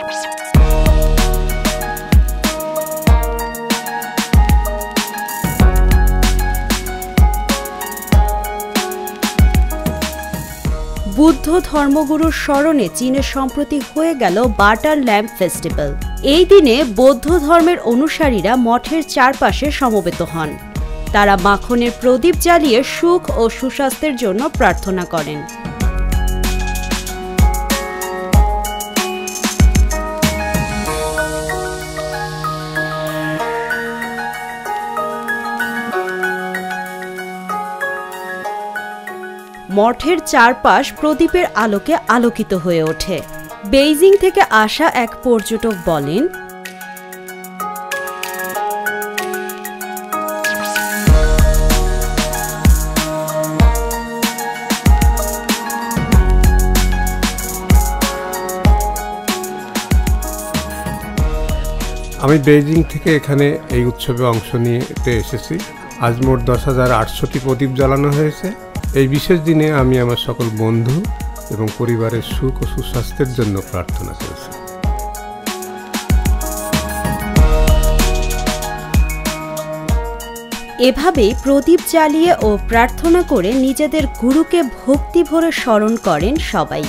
বুদ্ধ ধর্মগুরুর স্মরণে চীনে সম্প্রতি হয়ে গেল বাটার ল্যাম্প ফেস্টিভ্যাল। এই দিনে বৌদ্ধ ধর্মের অনুসারীরা মঠের চারপাশে সমবেত হন। তারা মাখনের প্রদীপ জ্বালিয়ে সুখ ও সুস্বাস্থ্যের জন্য প্রার্থনা করেন। মঠের চারপাশ প্রদীপের আলোকে আলোকিত হয়ে ওঠে। বেইজিং থেকে আসা এক পর্যটক বলেন, আমি বেইজিং থেকে এখানে এই উৎসবে অংশ নিতে এসেছি। আজ মোট 10,800টি প্রদীপ জ্বালানো হয়েছে। এই বিশেষ দিনে আমি আমার সকল বন্ধু এবং পরিবারের সুখ ও সুস্বাস্থ্যের জন্য প্রার্থনা করেছি। এভাবেই প্রদীপ জ্বালিয়ে ও প্রার্থনা করে নিজেদের গুরুকে ভক্তি ভরে স্মরণ করেন সবাই।